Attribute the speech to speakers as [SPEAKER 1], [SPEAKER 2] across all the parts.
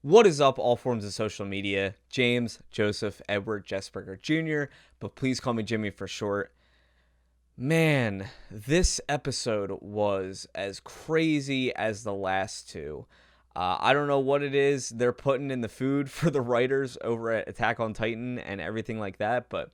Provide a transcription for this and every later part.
[SPEAKER 1] What is up, all forms of social media? James, Joseph, Edward, Jesperger Jr., but please call me Jimmy for short. Man, this episode was as crazy as the last two. I don't know what it is they're putting in the food for the writers over at Attack on Titan and everything like that, but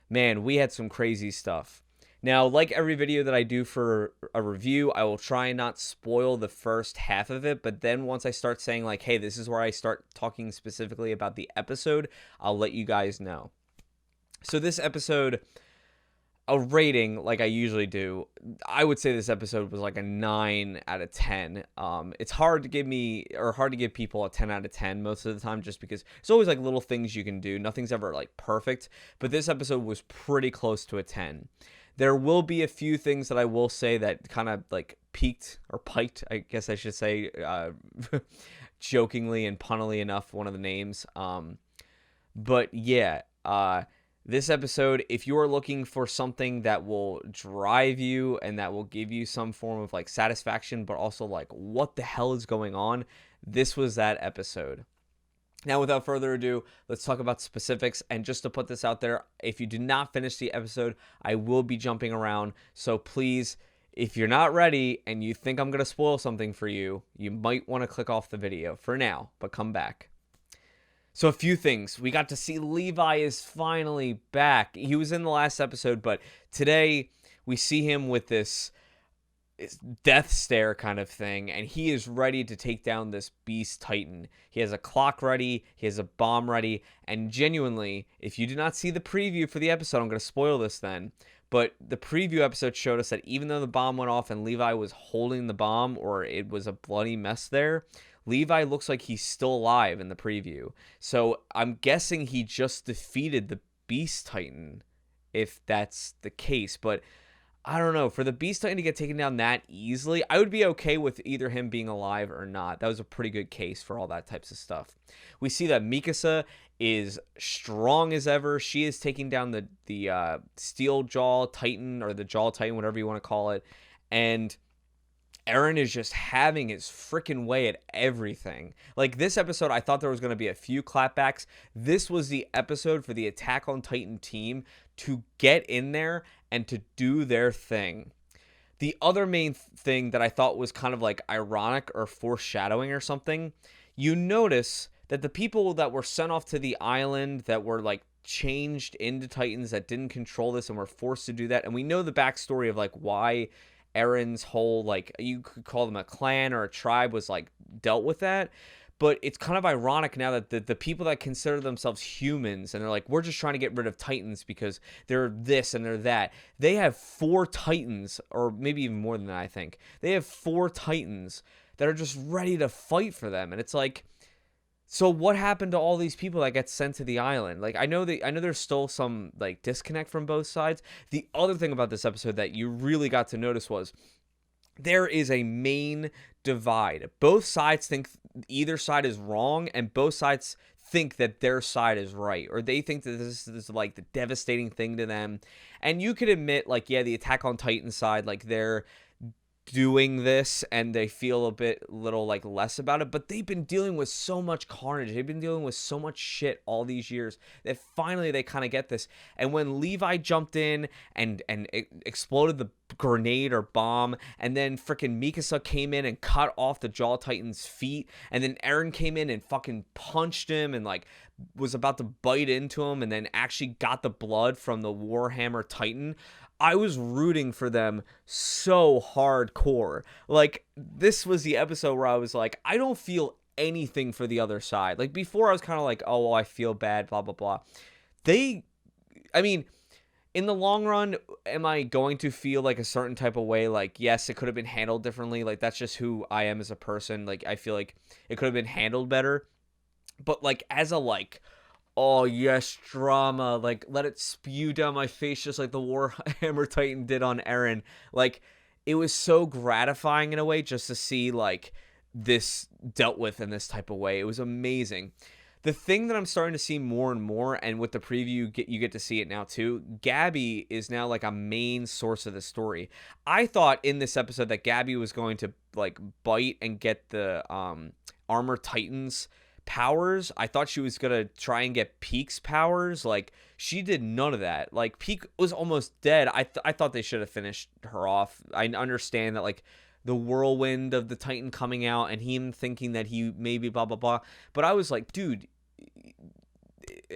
[SPEAKER 1] man, we had some crazy stuff. Now, like every video that I do for a review, I will try and not spoil the first half of it, but then once I start saying like, hey, this is where I start talking specifically about the episode, I'll let you guys know. So this episode, a rating like I usually do, I would say this episode was like a 9 out of 10. It's hard to give people a 10 out of 10 most of the time, just because it's always like little things you can do. Nothing's ever like perfect, but this episode was pretty close to a 10. There will be a few things that I will say that kind of like peaked or piked, I guess I should say, jokingly and punnily enough, one of the names. But yeah, this episode, if you are looking for something that will drive you and that will give you some form of like satisfaction, but also like what the hell is going on, this was that episode. Now, without further ado, let's talk about specifics. And just to put this out there, if you do not finish the episode, I will be jumping around. So please, if you're not ready and you think I'm going to spoil something for you, you might want to click off the video for now, but come back. So a few things. We got to see Levi is finally back. He was in the last episode, but today we see him with this death stare kind of thing, and he is ready to take down this beast titan. He has a clock ready, he has a bomb ready, and genuinely, if you did not see the preview for the episode, I'm going to spoil this then, but the preview episode showed us that even though the bomb went off and Levi was holding the bomb, or it was a bloody mess there, Levi looks like he's still alive in the preview. So I'm guessing he just defeated the beast titan, if that's the case, but I don't know. For the Beast Titan to get taken down that easily, I would be okay with either him being alive or not. That was a pretty good case for all that types of stuff. We see that Mikasa is strong as ever. She is taking down the Steel Jaw Titan, or the Jaw Titan, whatever you want to call it. And Eren is just having his freaking way at everything. Like, this episode, I thought there was going to be a few clapbacks. This was the episode for the Attack on Titan team to get in there and to do their thing. The other main thing that I thought was kind of like ironic or foreshadowing or something, you notice that the people that were sent off to the island that were like changed into Titans that didn't control this and were forced to do that, and we know the backstory of like why Eren's whole, like, you could call them a clan or a tribe, was like dealt with that. But it's kind of ironic now that the people that consider themselves humans and they're like, we're just trying to get rid of Titans because they're this and they're that. They have 4 Titans, or maybe even more than that, I think. They have 4 Titans that are just ready to fight for them. And it's like, so what happened to all these people that get sent to the island? Like, I know there's still some like disconnect from both sides. The other thing about this episode that you really got to notice was there is a main divide. Both sides think either side is wrong, and both sides think that their side is right, or they think that this is like the devastating thing to them. And you could admit, like, yeah, the Attack on Titan side, like, they're doing this and they feel a bit little like less about it, but they've been dealing with so much carnage, they've been dealing with so much shit all these years that finally they kind of get this. And when Levi jumped in and exploded the grenade or bomb, and then freaking Mikasa came in and cut off the Jaw Titan's feet, and then Eren came in and fucking punched him and like was about to bite into him, and then actually got the blood from the Warhammer Titan, I was rooting for them so hardcore. Like, this was the episode where I was like, I don't feel anything for the other side. Like, before I was kind of like, oh, well, I feel bad, blah, blah, blah. I mean, in the long run, am I going to feel like a certain type of way? Like, yes, it could have been handled differently. Like, that's just who I am as a person. Like, I feel like it could have been handled better. But, like, as a, like, oh yes, drama, like, let it spew down my face just like the Warhammer Titan did on Eren. Like, it was so gratifying in a way just to see like this dealt with in this type of way. It was amazing. The thing that I'm starting to see more and more, and with the preview you get to see it now too, Gabi is now like a main source of the story. I thought in this episode that Gabi was going to like bite and get the Armor Titans powers. I thought she was gonna try and get Peak's powers. Like, she did none of that. Like, Peak was almost dead. I thought they should have finished her off. I understand that, like, the whirlwind of the Titan coming out and him thinking that he maybe blah blah blah. But I was like, dude,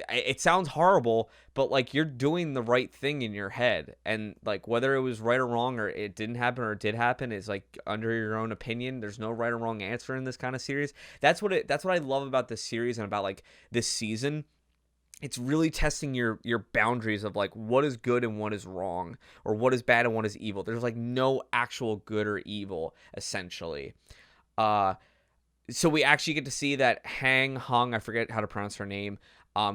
[SPEAKER 1] it sounds horrible, but like, you're doing the right thing in your head, and like, whether it was right or wrong, or it didn't happen or it did happen, is like under your own opinion. There's no right or wrong answer in this kind of series. That's what I love about this series and about like this season. It's really testing your boundaries of like what is good and what is wrong, or what is bad and what is evil. There's like no actual good or evil, essentially. So we actually get to see that Hung, I forget how to pronounce her name,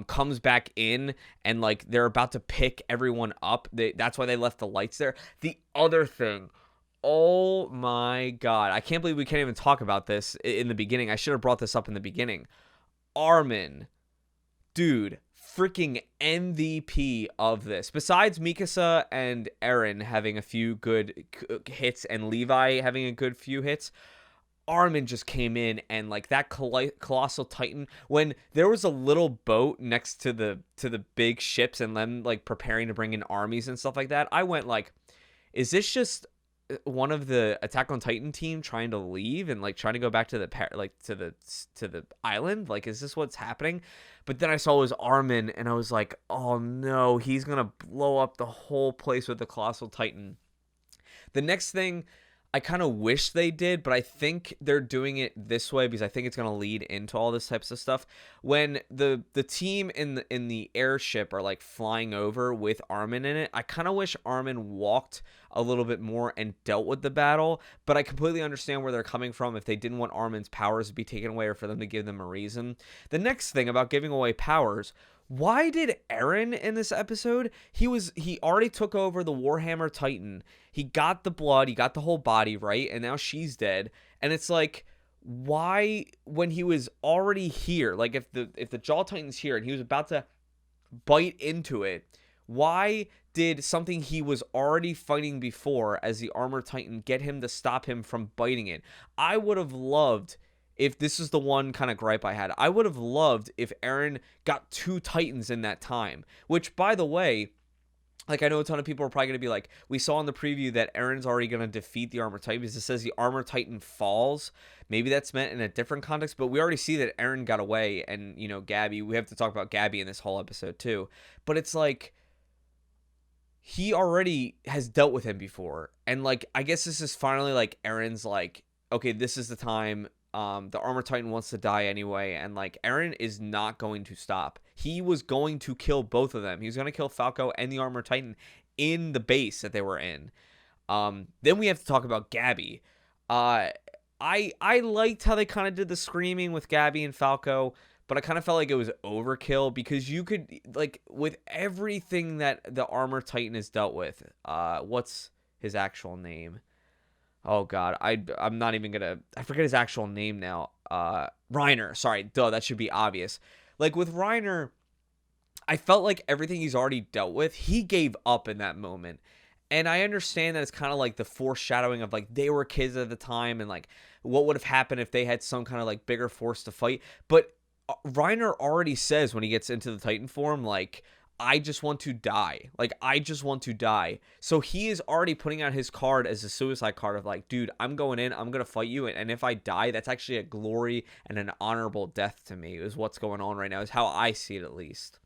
[SPEAKER 1] comes back in, and like, they're about to pick everyone up. That's why they left the lights there. The other thing, oh my god, I can't believe we can't even talk about this in the beginning. I should have brought this up in the beginning. Armin, dude, freaking MVP of this. Besides Mikasa and Eren having a few good hits and Levi having a good few hits, Armin just came in, and like, that colossal Titan, when there was a little boat next to the big ships and them like preparing to bring in armies and stuff like that, I went like, is this just one of the Attack on Titan team trying to leave and like trying to go back to the island? Like, is this what's happening? But then I saw it was Armin, and I was like, oh no, he's gonna blow up the whole place with the colossal Titan. The next thing I kind of wish they did, but I think they're doing it this way because I think it's going to lead into all this types of stuff. When the team in the airship are like flying over with Armin in it, I kind of wish Armin walked a little bit more and dealt with the battle, but I completely understand where they're coming from if they didn't want Armin's powers to be taken away, or for them to give them a reason. The next thing about giving away powers, why did Eren in this episode, he already took over the Warhammer Titan. He got the blood, he got the whole body, right? And now she's dead. And it's like, why, when he was already here, like if the Jaw Titan's here and he was about to bite into it, why did something he was already fighting before as the Armor Titan get him to stop him from biting it? I would have loved, if this is the one kind of gripe I had, I would have loved if Eren got 2 Titans in that time. Which, by the way, like, I know a ton of people are probably going to be like, we saw in the preview that Eren's already going to defeat the Armor Titan because it says the Armor Titan falls. Maybe that's meant in a different context, but we already see that Eren got away, and, you know, Gabby, we have to talk about Gabby in this whole episode too. But it's like, he already has dealt with him before. And, like, I guess this is finally, like, Eren's like, okay, this is the time. The Armor Titan wants to die anyway, and like, Eren is not going to stop. He was going to kill both of them. He was going to kill Falco and the Armor Titan in the base that they were in. Then we have to talk about Gabby. I liked how they kind of did the screaming with Gabby and Falco, but I kind of felt like it was overkill, because you could, like, with everything that the Armor Titan has dealt with, what's his actual name? Oh god, I'm not even gonna, I forget his actual name now. Reiner, sorry, duh, that should be obvious. Like, with Reiner, I felt like everything he's already dealt with, he gave up in that moment. And I understand that it's kind of like the foreshadowing of like, they were kids at the time, and like, what would have happened if they had some kind of like bigger force to fight. But Reiner already says when he gets into the Titan form, like, I just want to die. Like, I just want to die. So he is already putting out his card as a suicide card of like, dude, I'm going in, I'm going to fight you. And if I die, that's actually a glory and an honorable death to me, is what's going on right now, is how I see it, at least.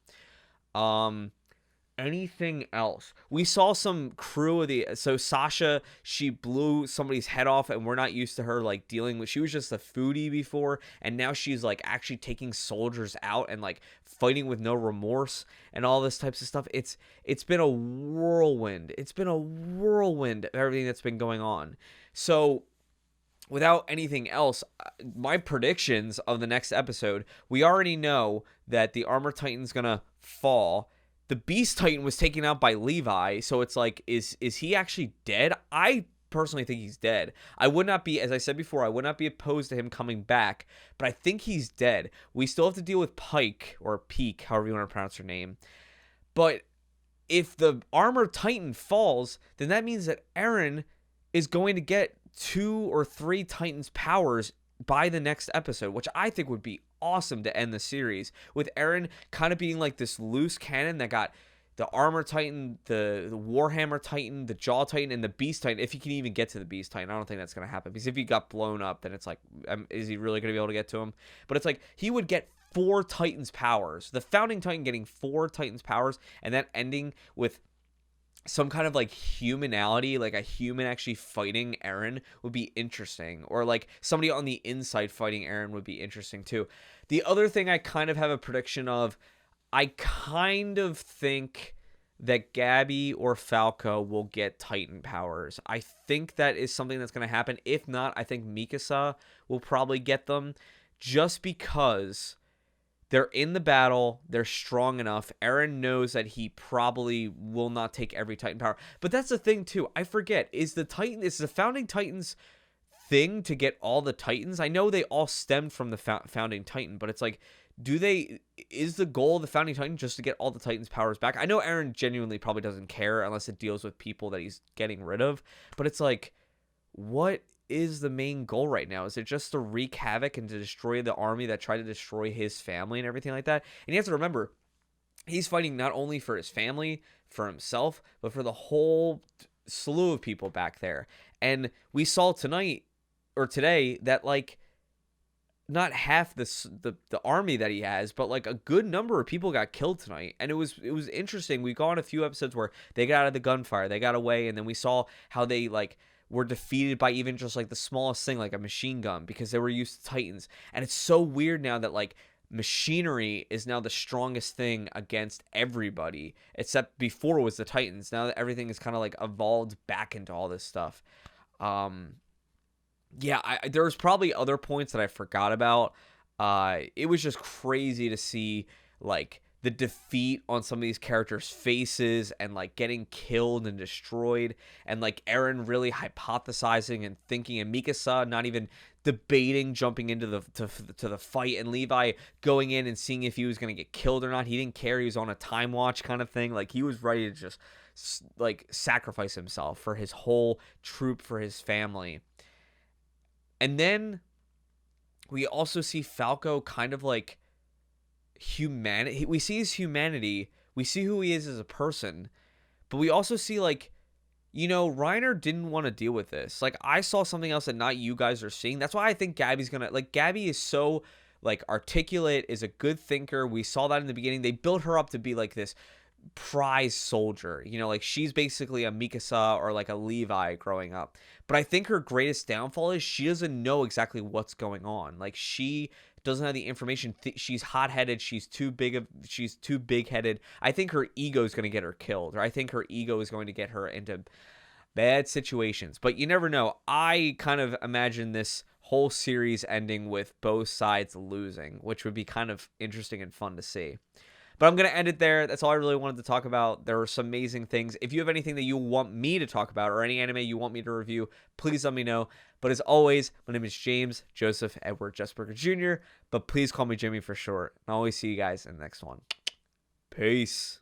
[SPEAKER 1] Anything else? We saw some crew of the, so Sasha, she blew somebody's head off, and we're not used to her like dealing with, she was just a foodie before, and now she's like actually taking soldiers out and like fighting with no remorse and all this types of stuff. It's been a whirlwind. It's been a whirlwind of everything that's been going on. So without anything else, my predictions of the next episode, we already know that the Armor Titan's gonna fall. The Beast Titan was taken out by Levi, so it's like, is he actually dead? I personally think he's dead. I would not be, as I said before, I would not be opposed to him coming back, but I think he's dead. We still have to deal with Pike, or Peak, however you want to pronounce her name. But if the Armor Titan falls, then that means that Eren is going to get 2 or 3 Titans' powers by the next episode, which I think would be awesome to end the series, with Eren kind of being like this loose cannon that got the Armor Titan, the Warhammer Titan, the Jaw Titan, and the Beast Titan, if he can even get to the Beast Titan. I don't think that's going to happen, because if he got blown up, then it's like, is he really going to be able to get to him? But it's like, he would get 4 Titans powers. The Founding Titan getting 4 Titans powers, and then ending with some kind of like humanality, like a human actually fighting Eren would be interesting. Or like somebody on the inside fighting Eren would be interesting too. The other thing I kind of have a prediction of, I kind of think that Gabby or Falco will get Titan powers. I think that is something that's going to happen. If not, I think Mikasa will probably get them, just because they're in the battle, they're strong enough. Eren knows that he probably will not take every Titan power. But that's the thing too. I forget, is the Founding Titans thing to get all the Titans? I know they all stemmed from the Founding Titan, but it's like, is the goal of the Founding Titan just to get all the Titans powers back? I know Eren genuinely probably doesn't care unless it deals with people that he's getting rid of, but it's like, what is the main goal right now? Is it just to wreak havoc and to destroy the army that tried to destroy his family and everything like that? And you have to remember, he's fighting not only for his family, for himself, but for the whole slew of people back there. And we saw tonight or today that like, not half the army that he has, but like a good number of people got killed tonight. And it was interesting. We got on a few episodes where they got out of the gunfire, they got away, and then we saw how they like were defeated by even just like the smallest thing, like a machine gun, because they were used to Titans. And it's so weird now that like machinery is now the strongest thing against everybody, except before it was the Titans. Now that everything is kind of like evolved back into all this stuff. Yeah, there was probably other points that I forgot about. It was just crazy to see like the defeat on some of these characters' faces, and like getting killed and destroyed, and like Eren really hypothesizing and thinking, and Mikasa not even debating jumping into the fight, and Levi going in and seeing if he was going to get killed or not. He didn't care. He was on a time watch kind of thing. Like, he was ready to just like sacrifice himself for his whole troop, for his family. And then we also see Falco kind of like humanity. We see his humanity. We see who he is as a person. But we also see like, you know, Reiner didn't want to deal with this. Like, I saw something else that not you guys are seeing. That's why I think Gabby's going to, like, Gabby is so like articulate, is a good thinker. We saw that in the beginning. They built her up to be like this prize soldier, you know, like she's basically a Mikasa or like a Levi growing up. But I think her greatest downfall is she doesn't know exactly what's going on. Like, she doesn't have the information. She's hot-headed. She's too big-headed. I think her ego is going to get her killed, or I think her ego is going to get her into bad situations. But you never know. I kind of imagine this whole series ending with both sides losing, which would be kind of interesting and fun to see. But I'm going to end it there. That's all I really wanted to talk about. There were some amazing things. If you have anything that you want me to talk about, or any anime you want me to review, please let me know. But as always, my name is James Joseph Edward Jesperger Jr., but please call me Jimmy for short. I'll always see you guys in the next one. Peace.